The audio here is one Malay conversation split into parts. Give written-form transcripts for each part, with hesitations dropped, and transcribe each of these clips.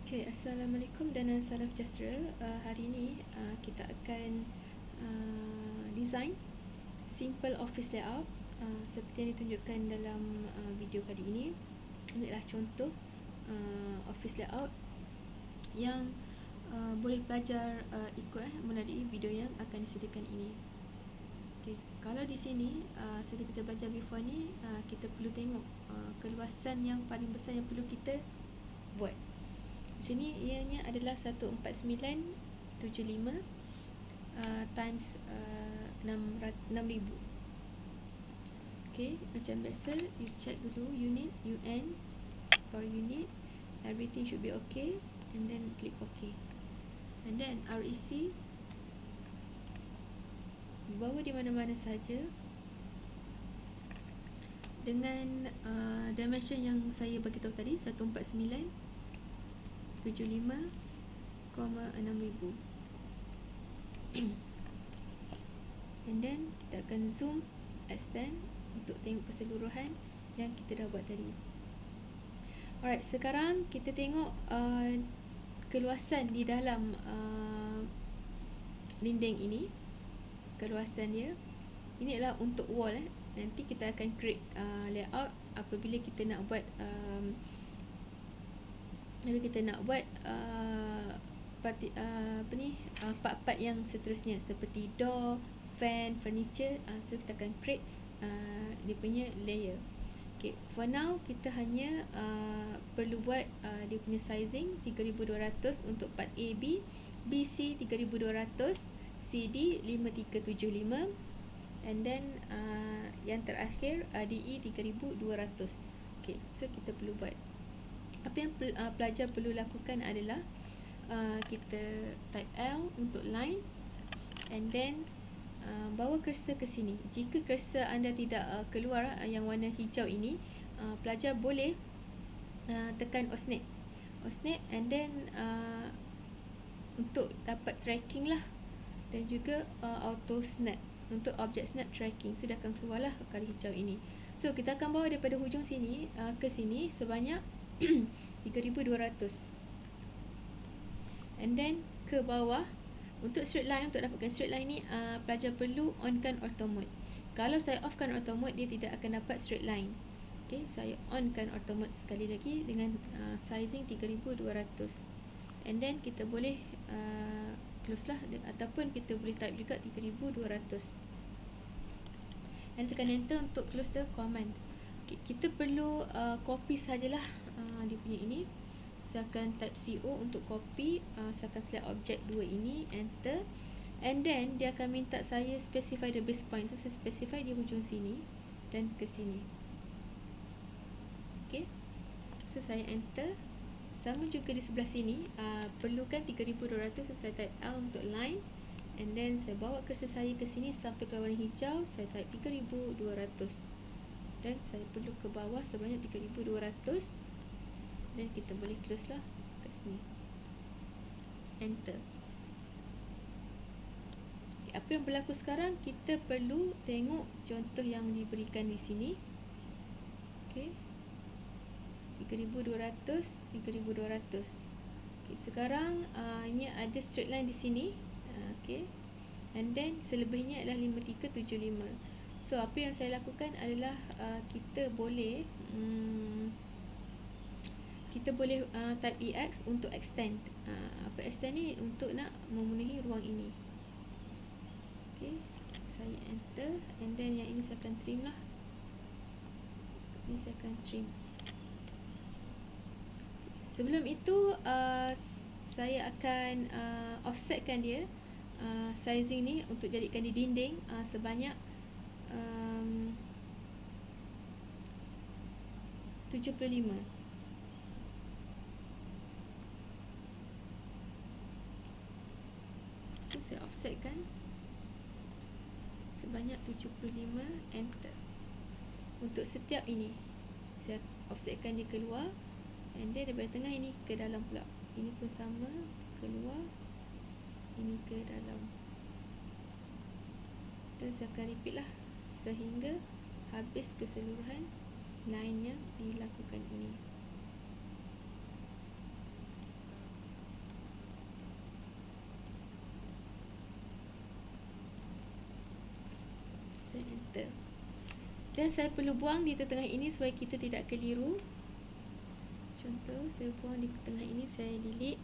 Okay, Assalamualaikum dan salam sejahtera. Hari ini kita akan design simple office layout seperti yang ditunjukkan dalam video kali ini. Ini adalah contoh office layout yang boleh belajar ikut melalui video yang akan disediakan ini. Okay, kalau di sini seperti kita belajar before ni, kita perlu tengok keluasan yang paling besar yang perlu kita buat. Di sini ianya adalah 14975 times 6000. Okay, macam biasa you check dulu unit, UN for unit, everything should be okay, and then click OK. And then REC bawa di mana-mana saja dengan dimension yang saya bagi tahu tadi, 14975,6000. And then kita akan zoom, extend untuk tengok keseluruhan yang kita dah buat tadi. Alright, sekarang kita tengok keluasan di dalam dinding ini. Keluasan dia ini adalah untuk wall. Nanti kita akan create layout apabila kita nak buat part-part yang seterusnya seperti door, fan, furniture. So kita akan create dia punya layer. Okay, for now kita hanya perlu buat dia punya sizing 3200 untuk part A, B, BC 3200, CD 5375, and then yang terakhir DE 3200. Okay, so kita perlu buat. Apa yang pelajar perlu lakukan adalah kita type L untuk line, and then bawa cursor ke sini. Jika cursor anda tidak keluar yang warna hijau ini, pelajar boleh tekan Osnap, and then untuk dapat tracking lah, dan juga auto snap untuk object snap tracking. Sudah akan keluarlah kali hijau ini. So kita akan bawa daripada hujung sini ke sini sebanyak 3200, and then ke bawah. Untuk straight line, untuk dapatkan straight line ni pelajar perlu onkan auto mode. Kalau saya offkan auto mode, dia tidak akan dapat straight line. Okay, saya onkan auto mode sekali lagi dengan sizing 3200, and then kita boleh close lah, ataupun kita boleh type juga 3200, and tekan enter untuk close the command. Okay, kita perlu copy sajalah dia punya ini. Saya akan type CO untuk copy. Saya akan select objek 2 ini, enter, and then dia akan minta saya specify the base point. So saya specify di hujung sini dan ke sini. Okay, so saya enter. Sama juga di sebelah sini, perlukan 3200. So saya type L untuk line, and then saya bawa cursor saya ke sini sampai ke warna hijau. Saya type 3200, dan saya perlu ke bawah sebanyak 3200, dan kita boleh close lah kat sini, enter. Okay, apa yang berlaku sekarang, kita perlu tengok contoh yang diberikan di sini. Okay, 3200, 3200. Okay, sekarang ini ada straight line di sini. Okay, and then selebihnya adalah 5375. So apa yang saya lakukan adalah kita boleh type EX untuk extend. Apa extend ni? Untuk nak memenuhi ruang ini. Okay, saya enter, and then yang ini saya akan trim lah. Ini saya akan trim. Sebelum itu saya akan offsetkan dia sizing ni untuk jadikan di dinding sebanyak 75. Okay, saya offsetkan sebanyak 75, enter. Untuk setiap ini saya offsetkan dia keluar, and then daripada tengah ini ke dalam pula. Ini pun sama, keluar, ini ke dalam, dan saya akan repeat lah sehingga habis keseluruhan line yang dilakukan ini. Dan saya perlu buang di tengah ini supaya kita tidak keliru. Contoh, saya buang di tengah ini, saya delete.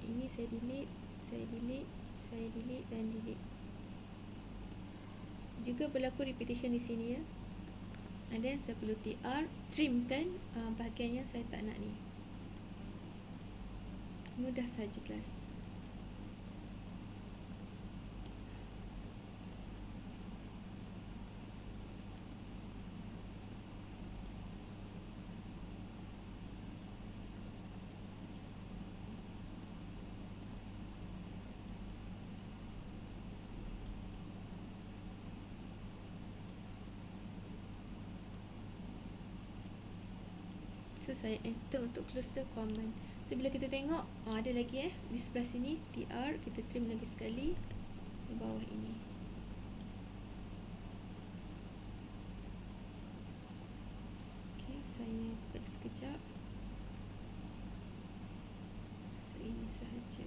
Ini saya delete, saya delete, saya delete dan delete. Juga berlaku repetition di sini ya. And then saya perlu tr, trim kan bahagian yang saya tak nak ni. Mudah saja kelas. So saya enter untuk close the command. So bila kita tengok ada lagi di sebelah sini tr, kita trim lagi sekali di bawah ini. Okay, saya back sekejap. So ini sahaja.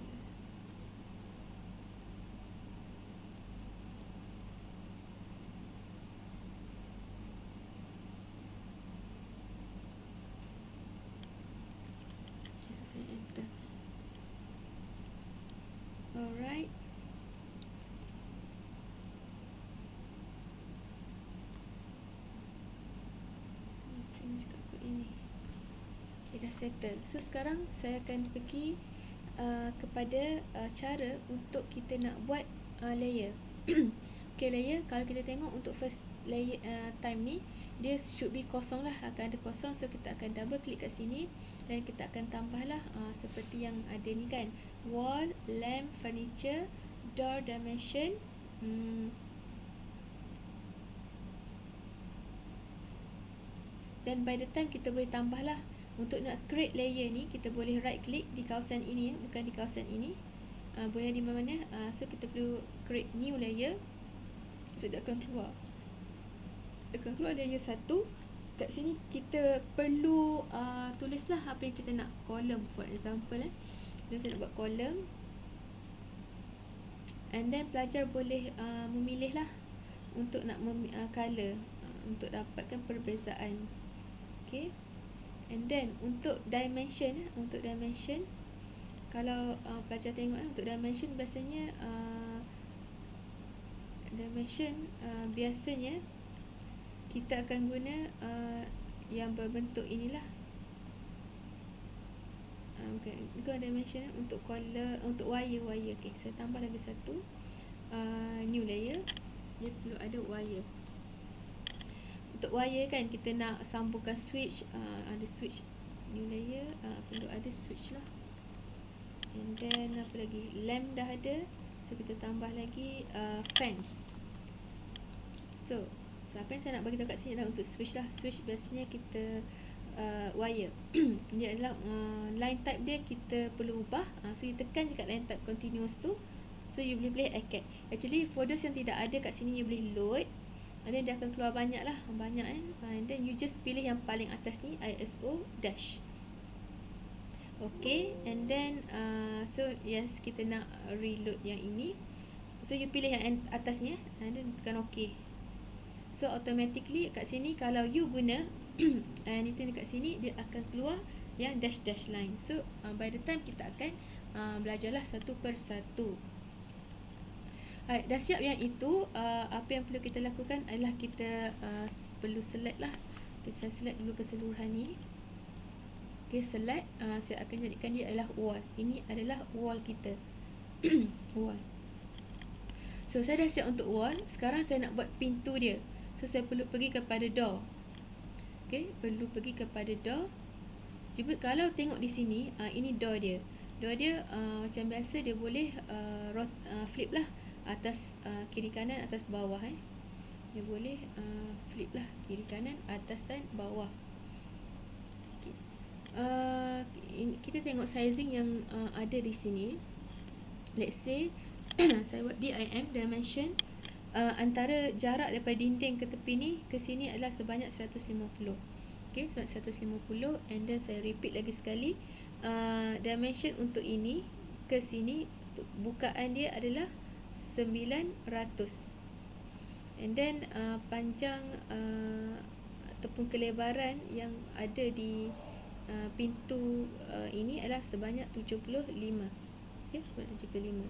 Alright. Macam juga kot ini. Okay, dah settle. So sekarang saya akan pergi kepada cara untuk kita nak buat layer. Okay, layer kalau kita tengok untuk first layer time ni, dia should be kosong lah, akan ada kosong. So kita akan double klik kat sini dan kita akan tambahlah seperti yang ada ni kan, wall, lamp, furniture, door dimension. Dan by the time kita boleh tambahlah. Untuk nak create layer ni, kita boleh right click di kawasan ini, bukan di kawasan ini, boleh di mana-mana. So kita perlu create new layer. So dia akan keluar layer 1. Kat sini kita perlu tulislah apa yang kita nak. Column for example kita nak buat column. And then pelajar boleh memilih lah untuk nak color, untuk dapatkan perbezaan. Okay. And then untuk dimension, kalau pelajar tengok untuk dimension biasanya biasanya kita akan guna yang berbentuk inilah. Bukan dimension untuk color, untuk wire. Okay, saya tambah lagi satu new layer. Dia perlu ada wire. Untuk wire kan kita nak sambungkan switch, ada switch, new layer, perlu ada switch lah. And then apa lagi, lamp dah ada, so kita tambah lagi fan. So apa yang saya nak bagi tahu kat sini adalah untuk switch lah. Switch biasanya kita wire. Dia adalah line type dia kita perlu ubah. So you tekan je kat line type continuous tu, so you boleh add. Actually folders yang tidak ada kat sini you boleh load. And then dia akan keluar banyak kan. And then you just pilih yang paling atas ni, ISO dash. Okay, and then so yes, kita nak reload yang ini. So you pilih yang atas ni and then tekan OK. So automatically kat sini kalau you guna anything dekat sini, dia akan keluar yang dash line. So by the time kita akan belajarlah satu per satu. Dah siap yang itu, apa yang perlu kita lakukan adalah kita perlu select lah. Saya select dulu keseluruhan ni. Okay, select. Saya akan jadikan dia adalah wall. Ini adalah wall kita. Wall. So saya dah siap untuk wall. Sekarang saya nak buat pintu dia. So saya perlu pergi kepada door. Okay, perlu pergi kepada door. Cuba kalau tengok di sini, ini door dia. Door dia macam biasa dia boleh flip lah. Atas kiri kanan, atas bawah dia boleh flip lah, kiri kanan, atas dan bawah. Okay. Kita tengok sizing yang ada di sini. Let's say saya buat dimension antara jarak daripada dinding ke tepi ni ke sini adalah sebanyak 150. Okay, sebanyak 150. And then saya repeat lagi sekali, dimension untuk ini ke sini, bukaan dia adalah 900. And then panjang ataupun kelebaran yang ada di pintu ini adalah sebanyak 75. Okay, sebanyak 75.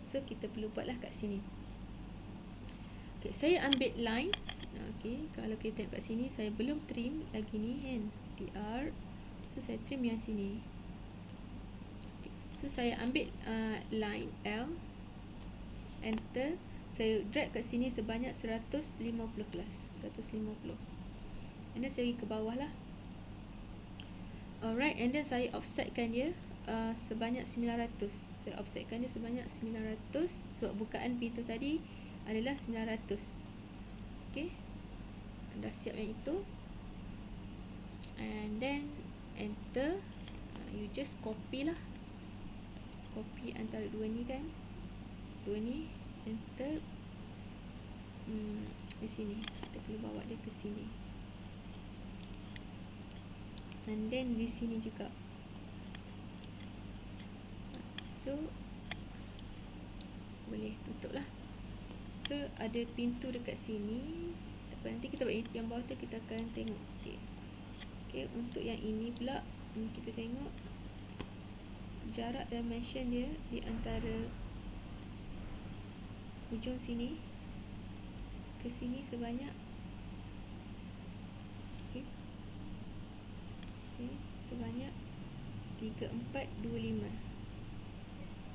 So kita perlu buatlah kat sini. Okay, saya ambil line. Okay, kalau kita tengok kat sini, saya belum trim lagi ni kan, TR. So saya trim yang sini. Okay. So saya ambil line L, enter. Saya drag kat sini sebanyak 150 plus 150. And then saya pergi ke bawah lah. Alright, and then saya offsetkan dia sebanyak 900. Saya offsetkan dia sebanyak 900. So bukaan pintu tadi adalah 900. Okay, dah siap yang itu. And then enter. You just copy lah. Copy antara dua ni kan, dua ni. Enter. Di sini kita perlu bawa dia ke sini. And then di sini juga. So boleh tutup lah. So ada pintu dekat sini. Tak apa, nanti kita buat yang bawah tu, kita akan tengok. Okay, untuk yang ini pula kita tengok jarak dimension dia di antara hujung sini ke sini sebanyak sebanyak 3425.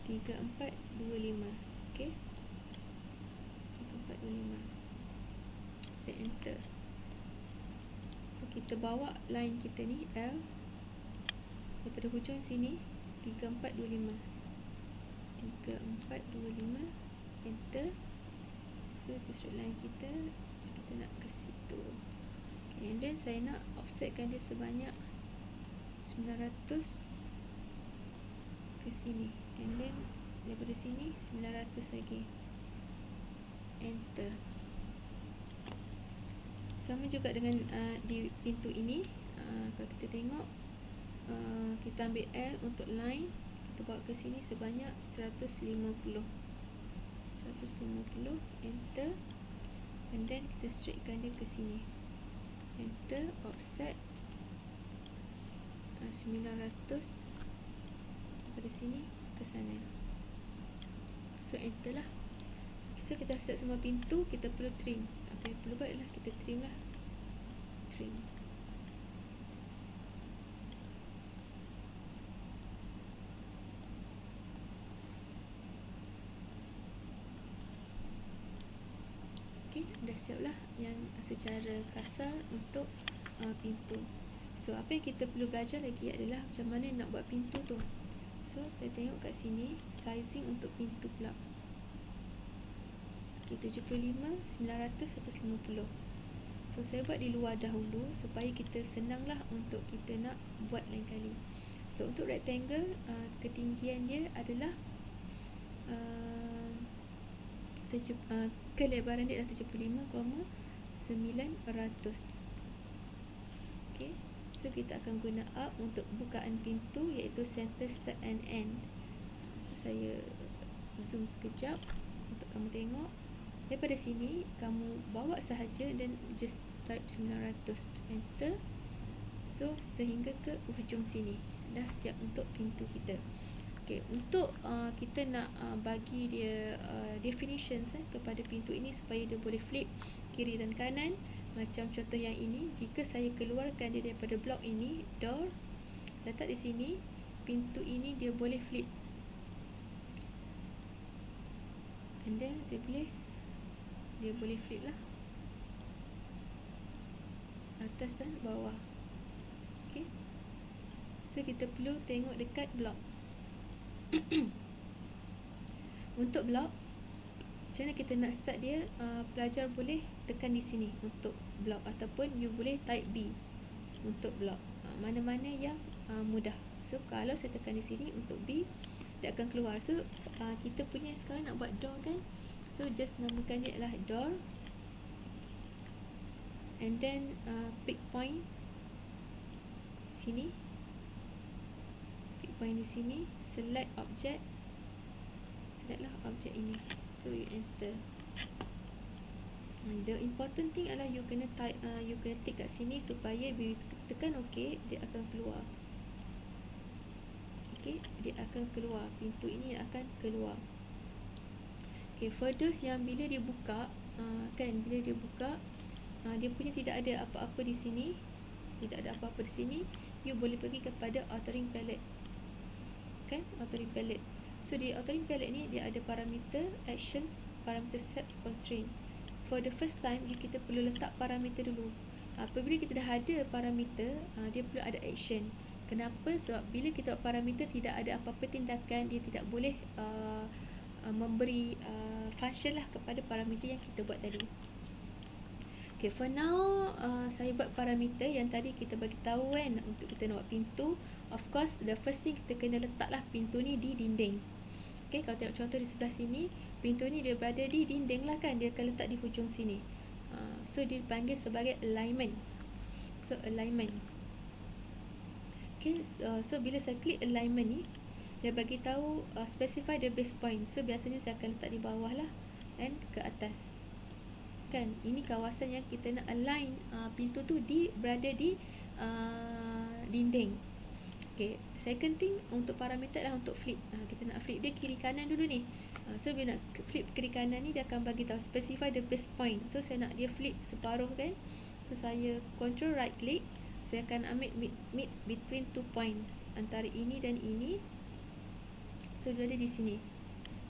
3425. Okey. 3425. Saya enter. So kita bawa line kita ni L daripada hujung sini 3425. 3425. Enter. So straight line kita nak ke situ. Okay, and then saya nak offsetkan dia sebanyak 900 ke sini. And then daripada sini 900 lagi. Enter. Sama juga dengan di pintu ini. Kalau kita tengok, kita ambil L untuk line, kita bawa ke sini sebanyak 150. Enter. And then kita straightkan dia ke sini. Enter. Offset 900 daripada sini ke sana. So enter lah. So kita set semua pintu. Kita perlu trim. Apa yang perlu buat ialah kita trim lah. Trim. Okay, dah siap lah yang secara kasar untuk pintu. So apa yang kita perlu belajar lagi adalah macam mana nak buat pintu tu. So saya tengok kat sini sizing untuk pintu pula. Okay, 75, 900, 150. So saya buat di luar dahulu supaya kita senang lah untuk kita nak buat lain kali. So untuk rectangle, ketinggian dia adalah kelebaran dia adalah 75,900. Okay, so kita akan guna arc untuk bukaan pintu, iaitu center, start and end. So saya zoom sekejap untuk kamu tengok. Daripada sini kamu bawa sahaja dan just type 900. Enter. So sehingga ke hujung sini. Dah siap untuk pintu kita. Okay, untuk kita nak bagi dia definitions kepada pintu ini supaya dia boleh flip kiri dan kanan. Macam contoh yang ini, jika saya keluarkan dia daripada blok ini, door, letak di sini, pintu ini dia boleh flip. And then dia boleh flip lah, atas dan bawah. Okay, so kita perlu tengok dekat blok. Untuk blok, macam mana kita nak start dia, pelajar boleh tekan di sini untuk blok, ataupun you boleh type B untuk blok, mana-mana yang mudah. So kalau saya tekan di sini untuk B, dia akan keluar. So kita punya sekarang nak buat door kan, so just namakan dia adalah door. And then pick point sini, pick point di sini, select object, select lah objek ini. So you enter. The important thing adalah you kena type, you kena tick kat sini supaya bila tekan OK, dia akan keluar. Okay, dia akan keluar. Pintu ini akan keluar. Okay, for those yang bila dia buka, kan bila dia buka, dia punya tidak ada apa-apa di sini. Tidak ada apa-apa di sini. You boleh pergi kepada authoring palette. Kan, authoring palette. So di authoring palette ni dia ada parameter, actions, parameter sets, constraint. For the first time, kita perlu letak parameter dulu. Apabila kita dah ada parameter, dia perlu ada action. Kenapa? Sebab bila kita buat parameter tidak ada apa-apa tindakan, dia tidak boleh memberi function lah kepada parameter yang kita buat tadi. Okay, for now saya buat parameter yang tadi kita bagi tahu kan, untuk kita nak buat pintu. Of course, the first thing kita kena letaklah pintu ni di dinding. Okay, kalau tengok contoh di sebelah sini, pintu ni dia berada di dinding lah kan, dia akan letak di hujung sini. So dia dipanggil sebagai alignment. So alignment. Okay, so bila saya klik alignment ni, dia bagi tahu specify the base point. So biasanya saya akan letak di bawah lah and ke atas. Kan, ini kawasan yang kita nak align pintu tu berada di dinding. Okay, second thing untuk parameter adalah untuk flip. Kita nak flip dia kiri kanan dulu ni. So bila nak flip kiri kanan ni, dia akan bagi tahu specify the base point. So saya nak dia flip separuh kan. So saya control right click. Saya akan ambil mid between 2 points, antara ini dan ini. So dia ada di sini.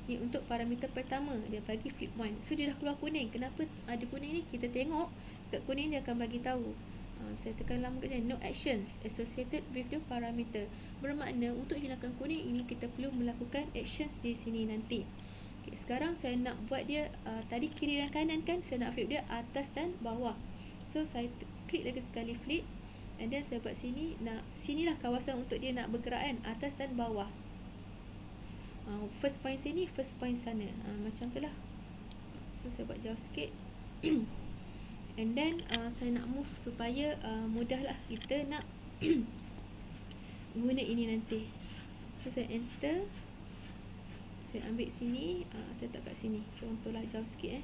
Ni untuk parameter pertama, dia bagi flip 1. So dia dah keluar kuning. Kenapa ada kuning ni? Kita tengok kat kuning dia akan bagi tahu. Saya tekan lama kat sini, no actions associated with the parameter. Bermakna untuk hilangkan kuning ini, kita perlu melakukan actions di sini nanti. Okay, sekarang saya nak buat dia tadi kiri dan kanan kan, saya nak flip dia atas dan bawah. So saya klik lagi sekali flip, and then saya buat sini. Sinilah kawasan untuk dia nak bergerak kan, atas dan bawah. First point sini, first point sana, macam tu lah. So saya buat jauh sikit. And then saya nak move supaya mudah lah kita nak guna ini nanti. So saya enter, saya ambil sini, saya letak kat sini. Contohlah jauh sikit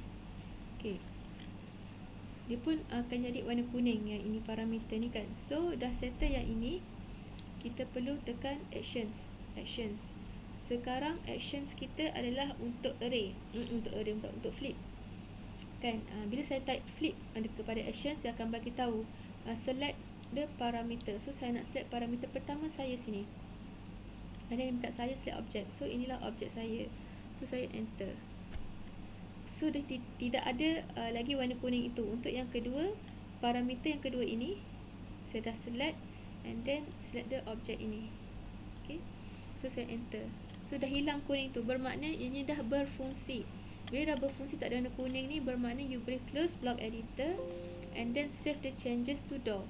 Okay, dia pun akan jadi warna kuning. Yang ini parameter ni kan. So dah settle yang ini, kita perlu tekan actions. Sekarang actions kita adalah untuk array. Untuk flip kan. Bila saya type flip kepada actions, dia akan bagi tahu select the parameter. So saya nak select parameter pertama saya sini. Ada yang minta saya select object. So inilah objek saya. So saya enter. So dia tidak ada lagi warna kuning itu. Untuk yang kedua, parameter yang kedua ini, saya dah select, and then select the object ini. Okay, so saya enter. So dah hilang kuning tu, bermakna ini dah berfungsi. Bila dah berfungsi tak ada warna kuning ni, bermakna you boleh close block editor and then save the changes to door.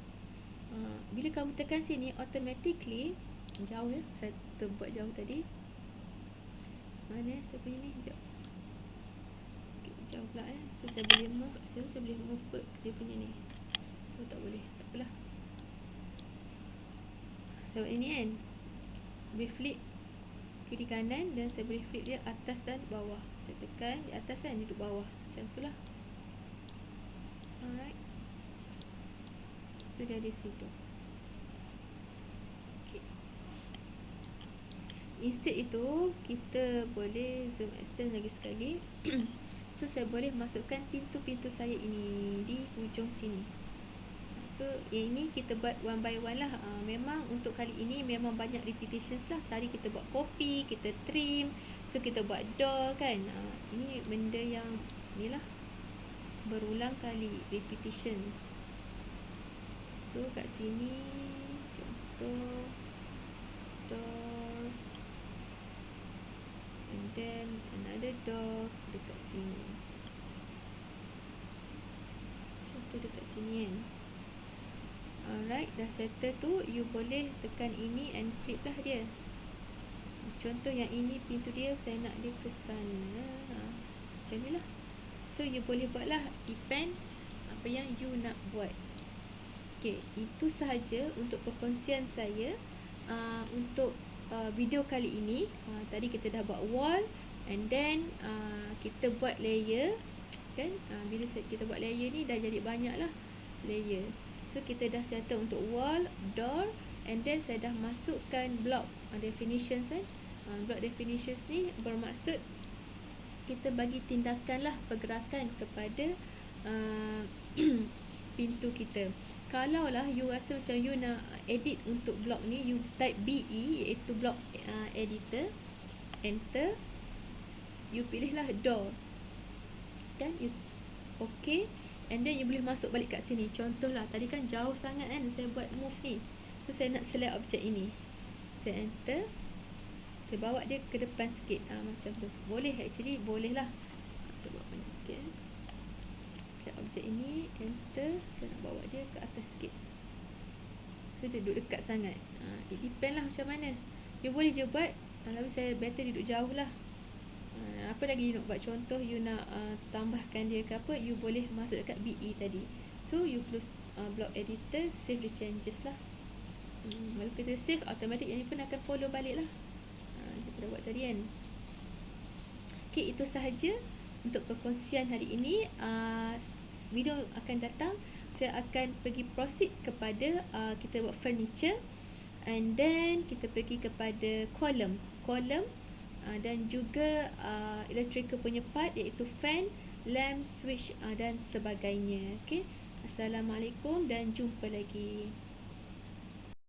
Bila kamu tekan sini, automatically jauh ya, saya terbuat jauh tadi. Mana saya punya ni, sekejap. Okay, jauh pula So saya boleh move, saya boleh move kot dia punya ni. Oh tak boleh, tak apalah. So ini kan, boleh flip kiri kanan, dan saya boleh flip dia atas dan bawah. Saya tekan di atas kan, duduk bawah. Macam tu lah. Alright. So dia ada situ. Okay. Instead itu, kita boleh zoom extend lagi sekali. So saya boleh masukkan pintu-pintu saya ini di hujung sini. So yang ini kita buat one by one lah. Memang untuk kali ini memang banyak repetitions lah. Tadi kita buat copy, kita trim, so kita buat door kan. Ini benda yang ni lah, berulang kali, repetition. So kat sini contoh door, and then another door dekat sini. Contoh dekat sini kan. Alright, dah settle tu, you boleh tekan ini and flip lah dia. Contoh yang ini, pintu dia saya nak dia ke sana. Macam ni lah. So you boleh buat lah, depend apa yang you nak buat. Okay, itu sahaja untuk perkongsian saya untuk video kali ini. Tadi kita dah buat wall, and then kita buat layer. kan. Bila kita buat layer ni dah jadi banyak lah layer. So kita dah settle untuk wall, door, and then saya dah masukkan block definitions kan. Block definitions ni bermaksud kita bagi tindakan lah, pergerakan kepada pintu kita. Kalau lah you rasa macam you nak edit untuk block ni, you type BE iaitu block editor, enter, you pilih lah door, dan you OK, and then you boleh masuk balik kat sini. Contoh lah, tadi kan jauh sangat kan saya buat move ni, so saya nak select objek ini, saya enter, saya bawa dia ke depan sikit, macam tu. Boleh, actually boleh lah. Saya buat banyak sikit. Select objek ini, enter, saya nak bawa dia ke atas sikit, so dia duduk dekat sangat. It depend lah macam mana. You boleh je buat, tapi saya better duduk jauh lah. Apa lagi you nak buat? Contoh you nak tambahkan dia ke apa, you boleh masuk dekat BE tadi. So you close block editor, save the changes lah. Lalu kita save, automatic yang ni pun akan follow balik lah. Kita dah buat tadi kan. Okay, itu sahaja untuk perkongsian hari ini. Video akan datang saya akan pergi proceed kepada kita buat furniture, and then kita pergi kepada column dan juga electrical punya part iaitu fan, lamp, switch dan sebagainya. Okay, Assalamualaikum dan jumpa lagi.